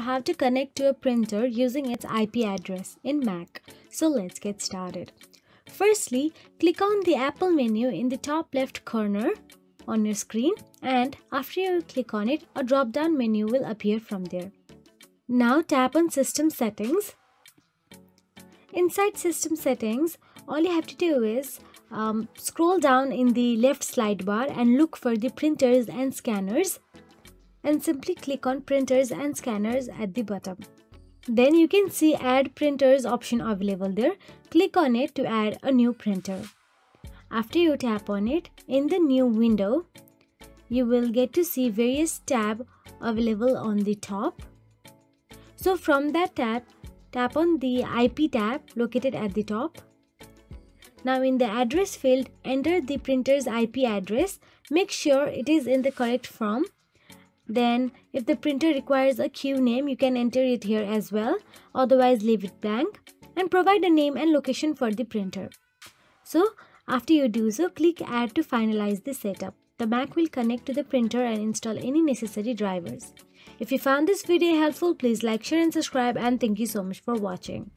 how to connect to a printer using its IP address in Mac. So let's get started. Firstly, click on the Apple menu in the top left corner on your screen, and after you click on it, a drop-down menu will appear from there. Now tap on System Settings. Inside System Settings, all you have to do is scroll down in the left slide bar and look for the printers and scanners, and simply click on Printers and Scanners at the bottom. Then you can see Add Printers option available there. Click on it to add a new printer. After you tap on it, in the new window, you will get to see various tabs available on the top. So from that tab, tap on the IP tab located at the top. Now in the address field, enter the printer's IP address. Make sure it is in the correct form. Then if the printer requires a queue name, you can enter it here as well. Otherwise leave it blank, and provide a name and location for the printer. So after you do so, click Add to finalize the setup. The Mac will connect to the printer and install any necessary drivers. If you found this video helpful, please like, share and subscribe, and thank you so much for watching.